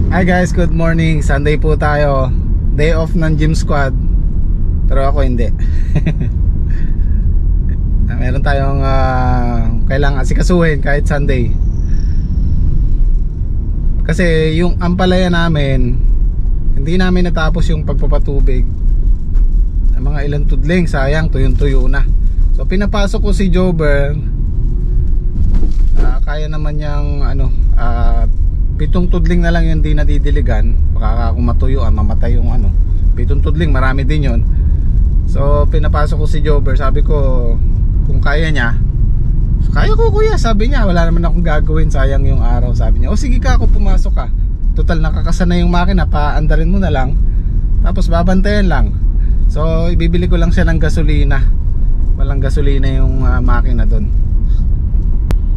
Hi guys, good morning. Sunday po tayo. Day off ng gym squad. Pero ako hindi. Meron tayong kailangan asikasuhin kahit Sunday. Kasi yung ampalaya namin, hindi namin natapos yung pagpapatubig. Mga ilang tudling, sayang, tuyong-tuyo na. So pinapasok ko si Jober. Kaya naman niyang 7 tudling na lang yung di nadidiligan. Baka kung matuyuan, mamatay yung 7 tudling, marami din yun. So pinapasok ko si Jober. Sabi ko kung kaya niya, kaya ko kuya, sabi niya. Wala naman akong gagawin, sayang yung araw. Sabi niya, o sige ka, ako pumasok ka. Total nakakasana yung makina, paandarin mo na lang. Tapos babantayan lang. So ibibili ko lang siya ng gasolina. Walang gasolina yung makina doon.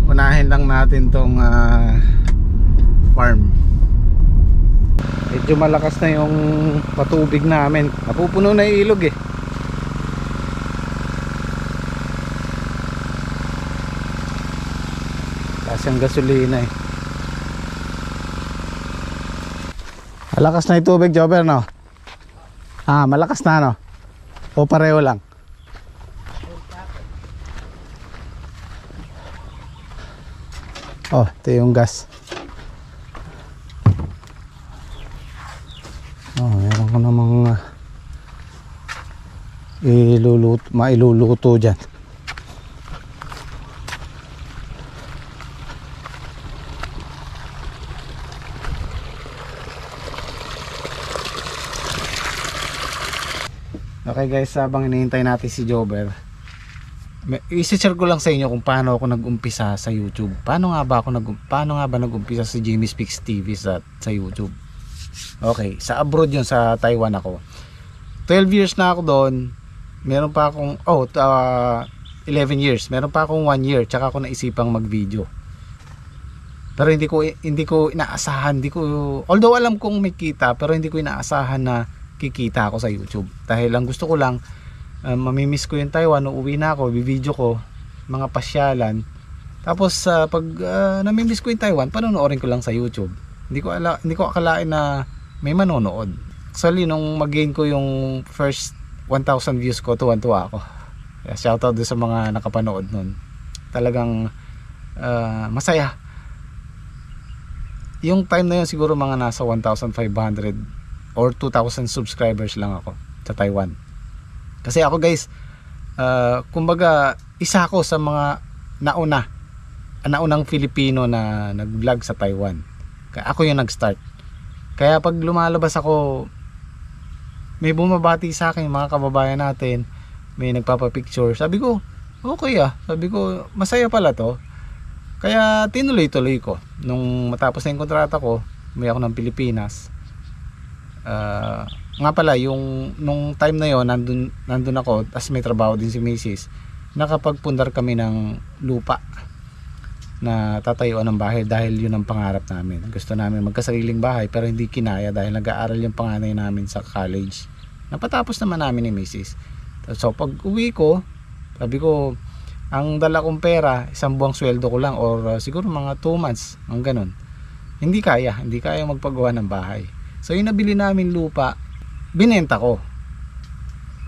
Unahin lang natin tong farm. Medyo malakas na yung patubig namin. Napupuno na yung ilog eh. Kasi ang gasolina eh. Malakas na yung tubig, Jober, no? Malakas na, no? O pareho lang? Oh, ito yung gas. Meron ko namang mailuluto dyan. Okay guys, habang hinihintay natin si Jober, i-share ko lang sa inyo kung paano ako nag-umpisa sa YouTube. Paano nga ba nag-umpisa sa Jimmy Speaks TV sa YouTube? Okay, sa abroad yun, sa Taiwan ako. 12 years na ako doon. Meron pa akong 11 years. Meron pa akong 1 year tsaka ako naisipang mag-video. Pero hindi ko inaasahan, although alam kong may kita, pero hindi ko inaasahan na kikita ako sa YouTube. Dahil lang gusto ko lang mamimiss ko yung Taiwan, uuwi na ako, bibideo ko mga pasyalan. Tapos pag namimiss ko yung Taiwan, panonoorin ko lang sa YouTube. Hindi ko akalain na may manonood. Actually nung mag-gain ko yung first 1,000 views ko, tuwan-tuwa ako. Shoutout doon sa mga nakapanood nun. Talagang masaya. Yung time na yun siguro mga nasa 1,500 or 2,000 subscribers lang ako sa Taiwan. Kasi ako guys, kumbaga isa ako sa mga naunang Filipino na nag-vlog sa Taiwan. Kaya ako yung nag-start. Kaya pag lumalabas ako, may bumabati sa akin, mga kababayan natin, may nagpapapicture. Sabi ko, okay sabi ko, masaya pala to. Kaya tinuloy-tuloy ko. Nung matapos na yung kontrata ko, may ako ng Pilipinas. Nga pala nung time na yon nandun ako, tas may trabaho din si Mrs. Nakapagpundar kami ng lupa na tatayuan ng bahay dahil yun ang pangarap namin. Gusto namin magkasariling bahay pero hindi kinaya dahil nag-aaral yung panganay namin sa college. Napatapos naman namin ni Mrs. So pag uwi ko, sabi ko ang dala kong pera, 1 buwang sweldo ko lang or siguro mga 2 months, ang ganun. Hindi kaya magpagawa ng bahay. So yung nabili namin lupa, binenta ko.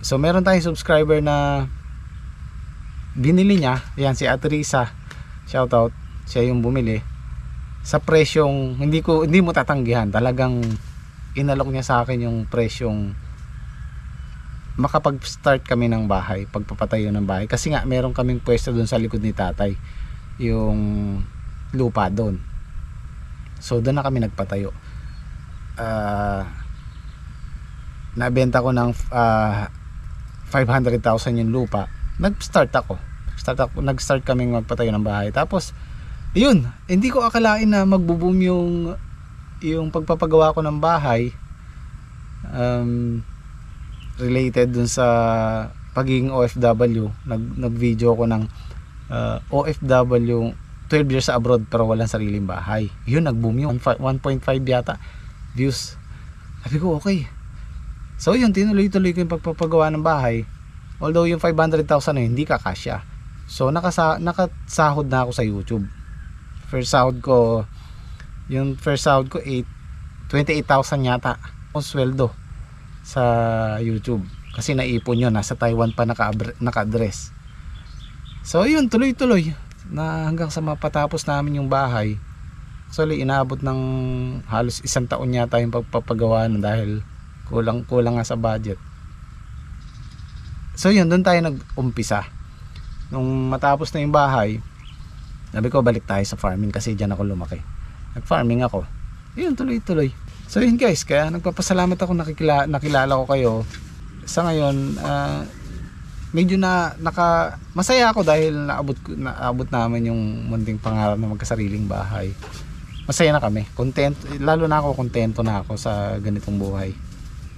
So meron tayong subscriber na binili niya, yan si Atrisa, shoutout, siya yung bumili sa presyong hindi mo tatanggihan. Talagang inalok niya sa akin yung presyong makapag-start kami ng bahay, pagpapatayo ng bahay. Kasi nga meron kaming pwesto doon sa likod ni tatay, yung lupa doon. So doon na kami nagpatayo. Nabenta ko ng 500,000 yung lupa. Nag-start kaming magpatayo ng bahay. Tapos yun, hindi ko akalain na magbo-boom yung pagpapagawa ko ng bahay, related dun sa pagiging OFW. Nag-video ko ng OFW 12 years sa abroad pero walang sariling bahay. Yun, nag-boom yung 1.5 yata views. Sabi ko okay. So yun, tinuloy-tuloy ko yung pagpapagawa ng bahay. Although yung 500,000 na hindi kakasya. So nakasahod na ako sa YouTube. First sahod ko 8 28,000 yata ang sweldo sa YouTube kasi naipon yun, nasa Taiwan pa naka-address. So yun, tuloy-tuloy na hanggang sa mapatapos namin yung bahay. Actually inaabot ng halos 1 taon yata yung pagpapagawa na dahil kulang nga sa budget. So yun, doon tayo nag-umpisa. Nung matapos na yung bahay, sabi ko balik tayo sa farming kasi dyan ako lumaki. Nag-farming ako. Yun, tuloy-tuloy. So yun guys, kaya nagpapasalamat ako nakilala ko kayo. Sa ngayon, medyo masaya ako dahil naabot namin yung munting pangarap na magkasariling bahay. Masaya na kami, content, lalo na ako, kontento na ako sa ganitong buhay.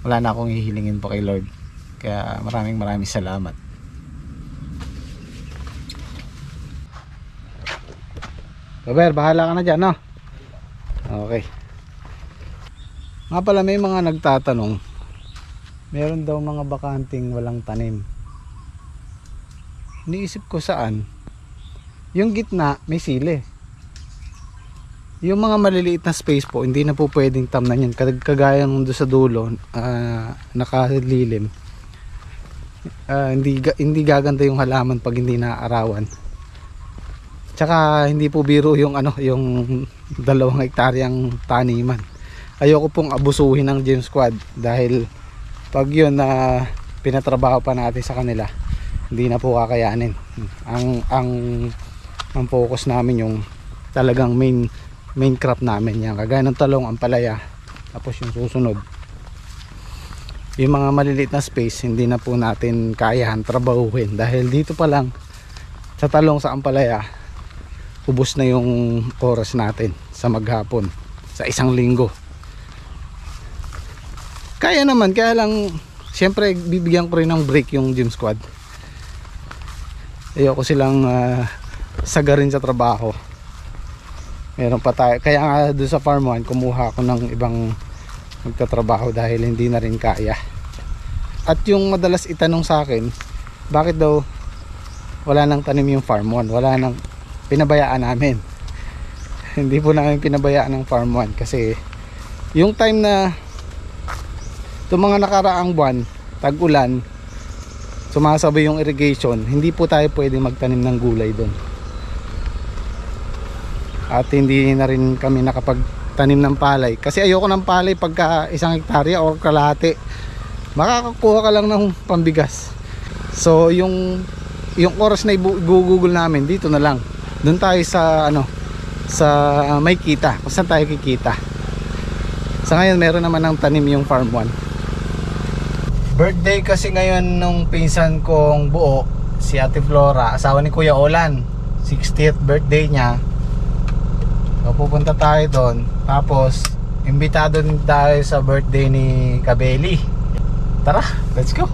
Wala na akong hihilingin po kay Lord. Kaya maraming salamat. Robert, bahala ka na dyan, no? Okay. Nga pala, may mga nagtatanong, meron daw mga bakanting walang tanim. Iniisip ko saan? Yung gitna may sili. Yung mga maliliit na space po, hindi na po pwedeng tamnan yan. Kagaya nung doon sa dulo, nakalilim. Hindi gaganda yung halaman pag hindi naaarawan. Tsaka hindi po biro yung yung 2 hektaryang taniman. Ayoko pong abusuhin ng gym squad dahil pag yun na pinatrabaho pa natin sa kanila, hindi na po kakayanin. Ang focus namin yung talagang main crop namin yan, kagaya ng talong, ampalaya, tapos yung susunod yung mga maliliit na space hindi na po natin kayahan trabahuhin dahil dito pa lang sa talong, sa ampalaya, ubos na yung oras natin sa maghapon sa 1 linggo. Kaya naman, kaya lang syempre bibigyan ko rin ng break yung gym squad. Ayoko silang sagarin sa trabaho. Meron pa tayo, kaya nga doon sa farm 1 kumuha ako ng ibang magtatrabaho dahil hindi na rin kaya. At yung madalas itanong sa akin, bakit daw wala nang tanim yung farm 1, wala nang, pinabayaan namin. Hindi po namin pinabayaan ng farm 1 kasi yung time na itong mga nakaraang buwan, tag-ulan, sumasabay yung irrigation, hindi po tayo pwede magtanim ng gulay doon. At hindi na rin kami nakapagtanim ng palay kasi ayoko ng palay pagka 1 hektarya o kalahati, makakakuha ka lang ng pambigas. So yung oras na i-google namin dito na lang, doon tayo sa sa may kita, kung saan tayo kikita. Sa ngayon meron naman ng tanim yung farm 1. Birthday kasi ngayon nung pinsan kong buo, si Ate Flora, asawa ni Kuya Olan, 60th birthday niya. So pupunta tayo doon, tapos imbitado din tayo sa birthday ni Kabeli. Tara, let's go.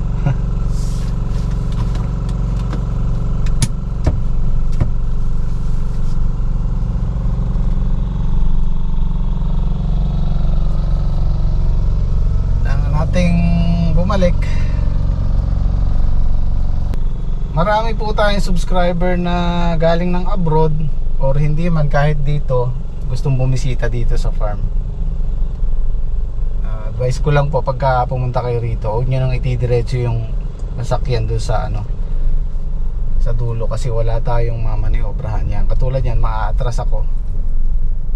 Bumalik. Marami po tayong subscriber na galing ng abroad or hindi man, kahit dito gustong bumisita dito sa farm. Advice ko lang po, pagka pumunta kayo rito, huwag nyo nang itidiretso yung masakyan doon sa sa dulo kasi wala tayong mamaniobrahan yan. Katulad yan, maaatras ako,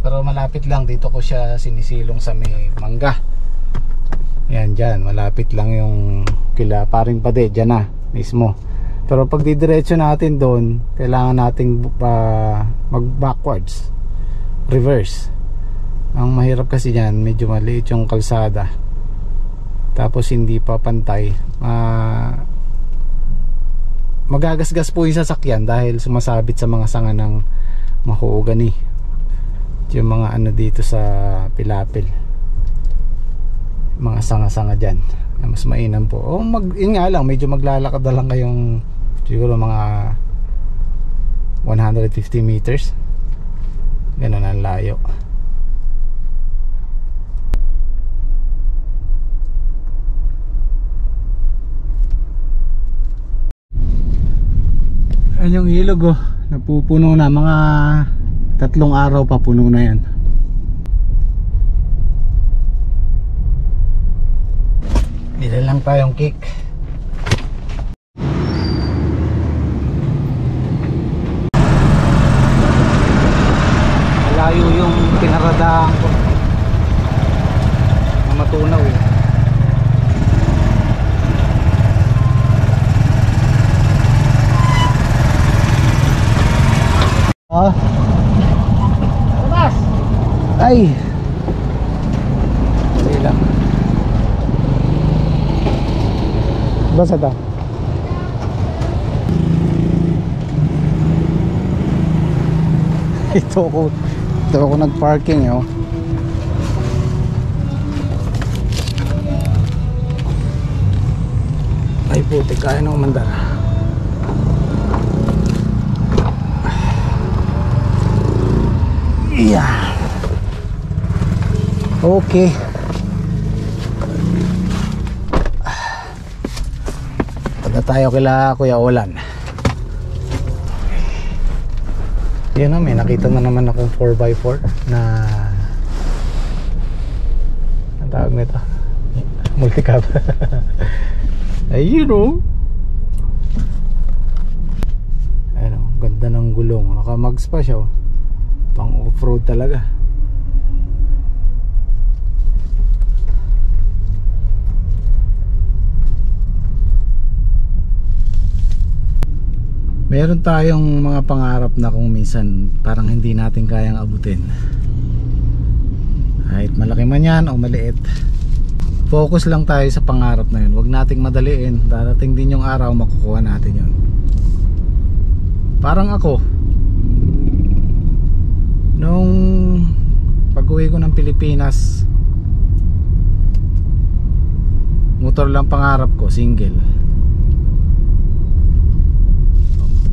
pero malapit lang dito ko siya sinisilong sa may mangga. Yan, dyan, malapit lang yung kila Paring Pade, dyan na mismo. Pero pag didiretso natin doon, kailangan nating mag backwards, reverse. Ang mahirap kasi dyan, medyo maliit yung kalsada, tapos hindi pa pantay. Magagasgas po yung sasakyan dahil sumasabit sa mga sanga ng mahogany, yung mga dito sa pilapil, mga sanga-sanga dyan na mas mainam po. O yun nga lang, medyo maglalakad na lang kayong siguro mga 150 meters, ganun ang layo. Ayan yung ilog, napupuno na, mga 3 araw pa puno na yan. Bili lang tayong cake. Malayo yung pinaradahan ko na matunaw eh. Ah. Ay. Dali lang. Basta ta. Ito ako nag-parking eh, oh. Ay puti, kaya nang umandar. Yeah. Okay. Punta tayo kila Kuya Olan. Yun na, may nakita na naman akong 4x4 na ang tawag nito, multicab. Ayun o. Ayun o, ganda ng gulong. Nakamags pa siya o. Pang off-road talaga. Meron tayong mga pangarap na kung minsan parang hindi natin kayang abutin. Kahit malaki man yan o maliit, focus lang tayo sa pangarap na yun. Huwag nating madaliin. Darating din yung araw makukuha natin yun. Parang ako, nung pag-uwi ko ng Pilipinas, motor lang pangarap ko, single.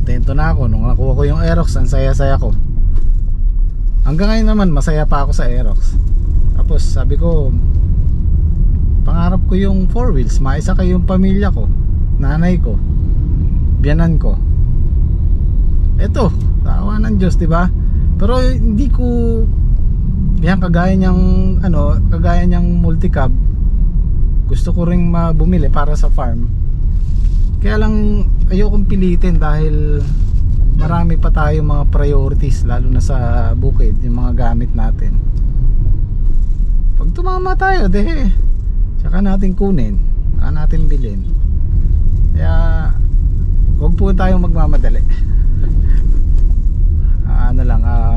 Kontento na ako nung nakuha ko yung Aerox, ang saya-saya ko. Hanggang ngayon naman masaya pa ako sa Aerox. Tapos sabi ko, pangarap ko yung 4 wheels, maisa kayo yung pamilya ko, nanay ko, biyanan ko. Eto, tawa ng Diyos, diba? Pero hindi ko yan kagaya niyang multicab. Gusto ko ring bumili para sa farm. Kaya lang ayokong pilitin dahil marami pa tayong mga priorities, lalo na sa bukid, yung mga gamit natin. Pag tumama tayo, tsaka natin kunin, tsaka natin bilhin. Kaya huwag po tayong magmamadali.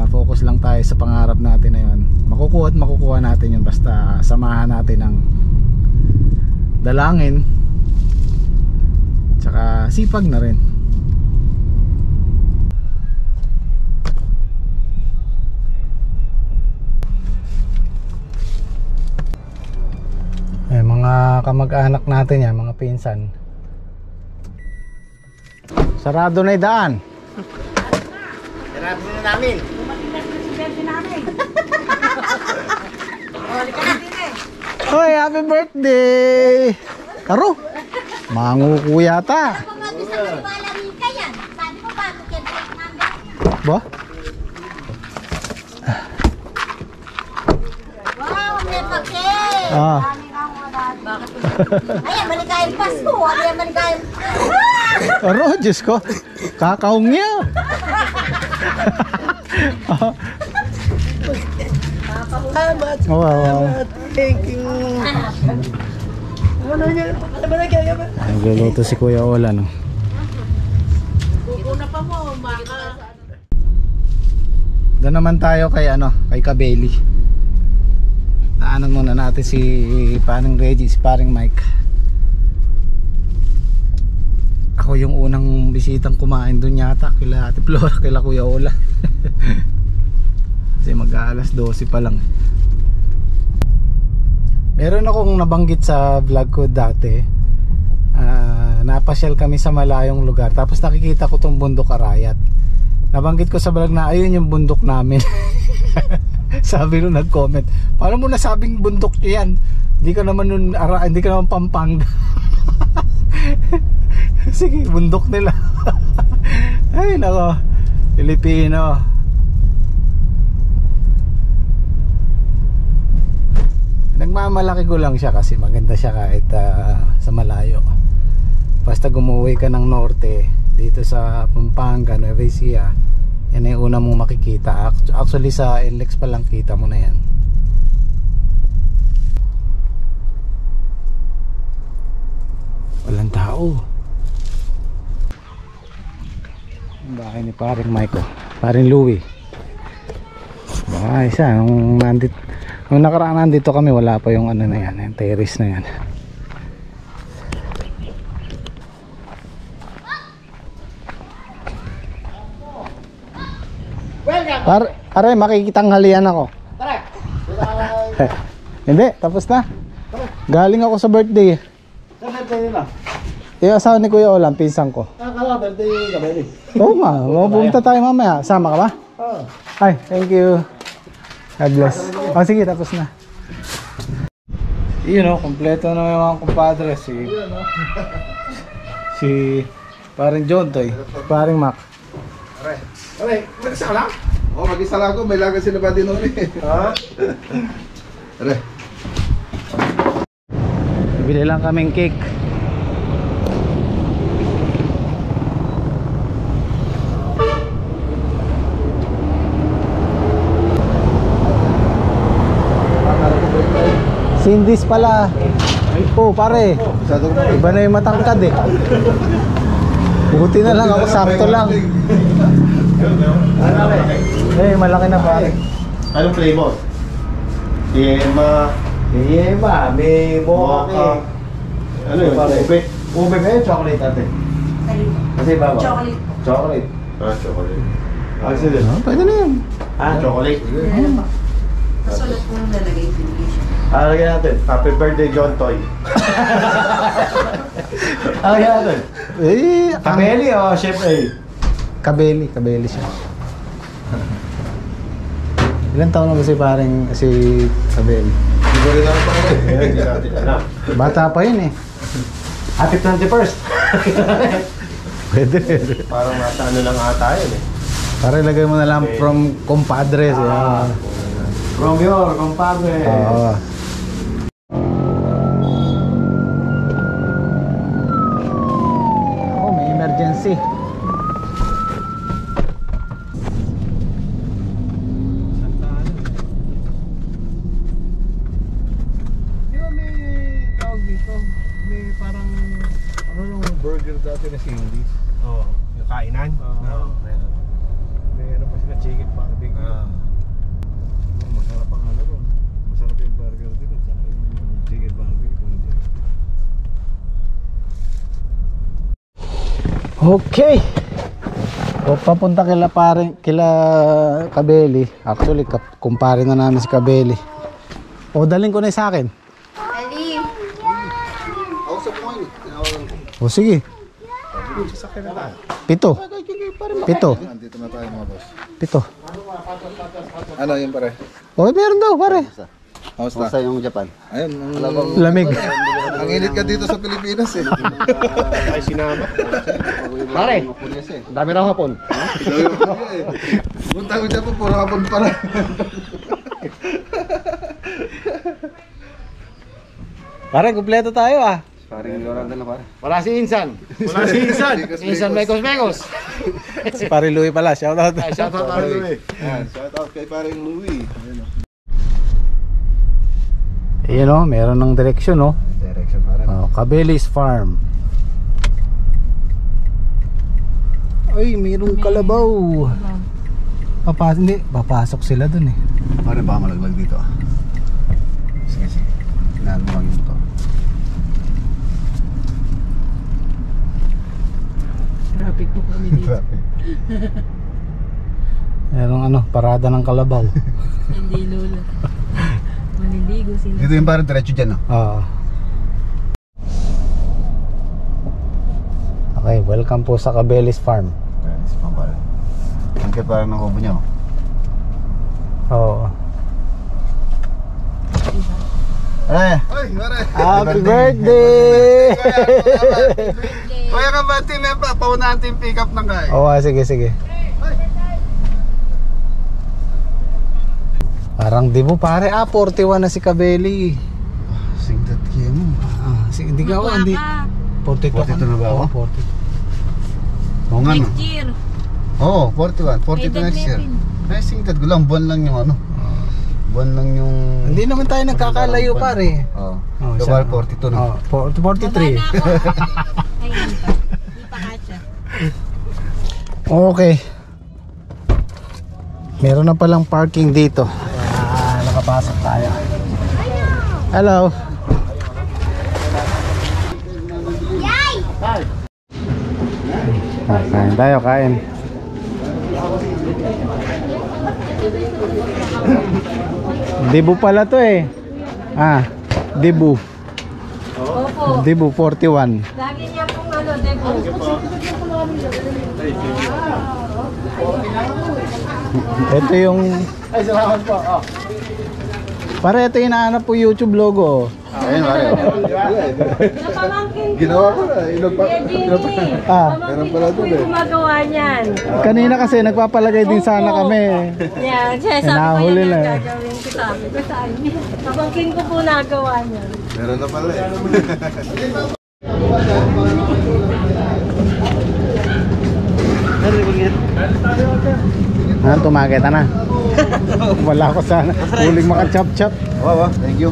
Focus lang tayo sa pangarap natin na yun. Makukuha at makukuha natin yun, basta samahan natin ang dalangin tsaka sipag na rin. Mga kamag-anak natin yan, mga pinsan. Sarado na yung daan. Sarado na namin. Dumating na presidente namin. Hoy, happy birthday! Karo, manguko yata. Ba? Wow, may pakit. Ah. Ayan, maligayang Pasko. Ayan, maligayang... Karo, Diyos ko. Kakaong niya. Salamat. Wow. Thank you. Nagluluto si Kuya Ola, no? Una pa mo, baka... Doon naman tayo kay kay Kabeli. Daanan muna natin si paring Reggie, si paring Mike. Ako yung unang bisitang kumain doon yata, kila Ate Flora, kila Kuya Ola. Kasi mag-aalas 12 pa lang. Meron akong nabanggit sa vlog ko dati. Napasyal kami sa malayong lugar, tapos nakikita ko tong bundok Arayat. Nabanggit ko sa vlog na ayun yung bundok namin. Sabi nung nag-comment, paano mo nasabing bundok yan? Hindi ka naman hindi ka naman Pampanga. Sige, bundok nila. Ay nako, Pilipino. pinamalaki ko lang siya kasi maganda siya kahit sa malayo. Basta gumuwi ka ng norte dito sa Pampanga, Nueva Ecija, yan ay una mong makikita. Actually sa NLEX pa lang kita mo na yan. Walang tao. Ang bahay ni paring Michael, paring Louie. Bahay siya. Nung nakaraan nandito kami, wala pa yung ano na yan, yung terrace na yan. Pare, makikitanghalian ako. Hindi, tapos na. Galing ako sa birthday. Sa birthday nila? Yung asawa ni Kuya Olan, pinsang ko. Kala, birthday gabi. Oo nga, pupunta tayo mamaya. Sama ka ba? Oo. Hi, thank you. God bless. Oh, sige, tapos na. Yun o, kompleto na yung mga kumpadre. Si paring John Toy, paring Mac. Aray, mag-isa ka lang? Oo, mag-isa lang ako. May lagas sila ba din ulit? Ha? Aray. Bili lang kaming cake. Sindis pala. Oh, pare. Iba na yung matangkad eh. Buti na lang ako, sakto lang. Eh, malaki na pare. Anong flavor? Yema. Yema, may mocha. Ano yun? Ube. Ube ba yun? Chocolate ate? Kasi baba? Chocolate. Chocolate. Ah, chocolate. Ah, sige. Pwede na yun. Ah, chocolate. Ano ba? Masulat mo nang lalagay yung English. Lagyan natin. Happy birthday, John Toy. Lagyan natin. Eh, Kabeli o Chef A? Kabeli siya. Ilan taon na ba si paring si Kabeli? Hindi ko rin alam pa rin. Hindi natin alam. Bata pa yun eh. Happy 21st. Pwede. Parang nasa ano lang ata yun eh. Para ilagay mo na lang from compadres. From your compadre. Oo. Ako, may emergency. Di ba may tawag dito? May parang, ano yung burger dati na Cindy's? Oo. Yung kainan? Oo. Meron pa sila chicken barbecue. Masarap ang ano ron. Masarap yung burger dito. Tsaka yung chicken barbecue. Okay. O, papunta kila Kabeli. Actually, kumpare na namin si Kabeli. O, dalhin ko na yung sa akin. Ali. Ako sa point. O, sige. Sasakyan na tayo. 7. 7. Nandito na tayo mga boss. 7. Ano yun pare? O, meron daw, pare. Kamusta? yung Japan? Ayun. Lamig. Ang init ka dito sa Pilipinas eh. Ay, sinama. Pare, dami raw hapon. Punta ko dyan po, puro hapon pala. Pare, kumpleto tayo ah. Paring Yoranda na pare. Wala si Insan. Wala si Insan. Insan Mekos. Si pare Louie pala, shout out. Ay, shout out pare Louie. Shout out kay paring Louie. Ayan o, meron ng direksyon o. Direction pare. Kabeli's Farm. Ay, mayroong kalabaw. Papasok sila dun eh. Pare baka malaglag dito ah. Sige. Tinaan mo lang yun to. Traffic po kami dito. Merong ano, parada ng kalabaw. Hindi lula. Maliligo sila. Dito yung parang diretso dyan no? Oo. Okay, welcome po sa Kabeli's Farm. Yes, pare. Ang kaya parang ng kubo nyo. Oo. Ay, pare. Happy birthday! Kaya ka ba natin paunahan natin pick up ng guy? Oo, sige. Parang di mo pare, 41 na si Kabeli. Hindi ka ako, hindi. 42 na ba ako? 42. Oo nga no. Next year. Oo, 41. 42 next year. Ay, singkat ko lang. Buwan lang yung ano. Buwan lang yung... Hindi naman tayo nagkakalayo pare. Oo. Oh, Diba, siya. 42 na. Oh, 43. Baba na ako. Ay, hindi pa. Hindi pa kasya. Okay. Meron na palang parking dito. Kaya nakapasok tayo. Hello. Kain tayo, kain. Dibu pala to eh. Dibu. Opo. Dibu 41. Lagi niya pong ano, Debo. Ito yung... Ay, salamat po. Pare, ito yung nahanap po YouTube logo. Ayun, pare. Napamangkin ko. Ginawa ko na. Meron pala doon eh. Gumagawa niyan. Kanina kasi nagpapalagay din sana kami. Yan, siya sabi ko Nahuli yan na ang eh. gagawin ko. Sabi ko sa inyo. Pamangkin ko po nagawa niyan. Meron na pala eh. Tumagay na. Wala ko sana. Huling maka-chop-chop. Wow, thank you.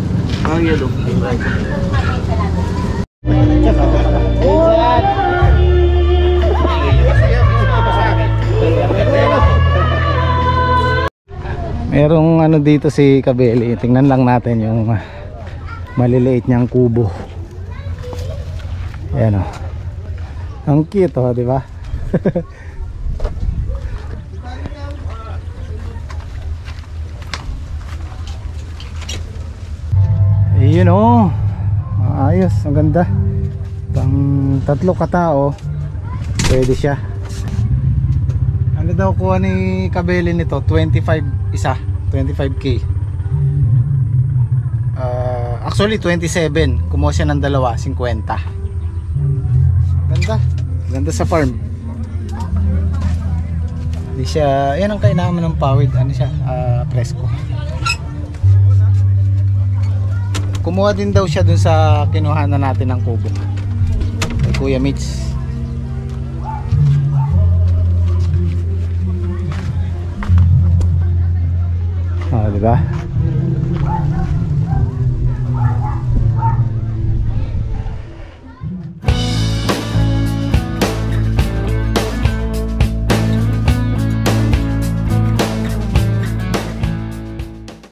Merong ano dito si Kabeli. Tingnan lang natin yung maliliit niyang kubo. Ayan o. Ang cute o, di ba? Ayun o. Ayos, ang ganda. Pang 3 katao, pwede siya. Ano daw kuha ni Kabeli nito? 25 isa, 25k. Actually 27. Kumuha siya ng dalawa, 50. Ganda. Ganda sa farm. Hindi siya, yan ang kainaman ng pawid. Ano siya? Presko. Kumuha din daw siya dun sa kinuhanan natin ng kubo kay Kuya Mitch. Di ba?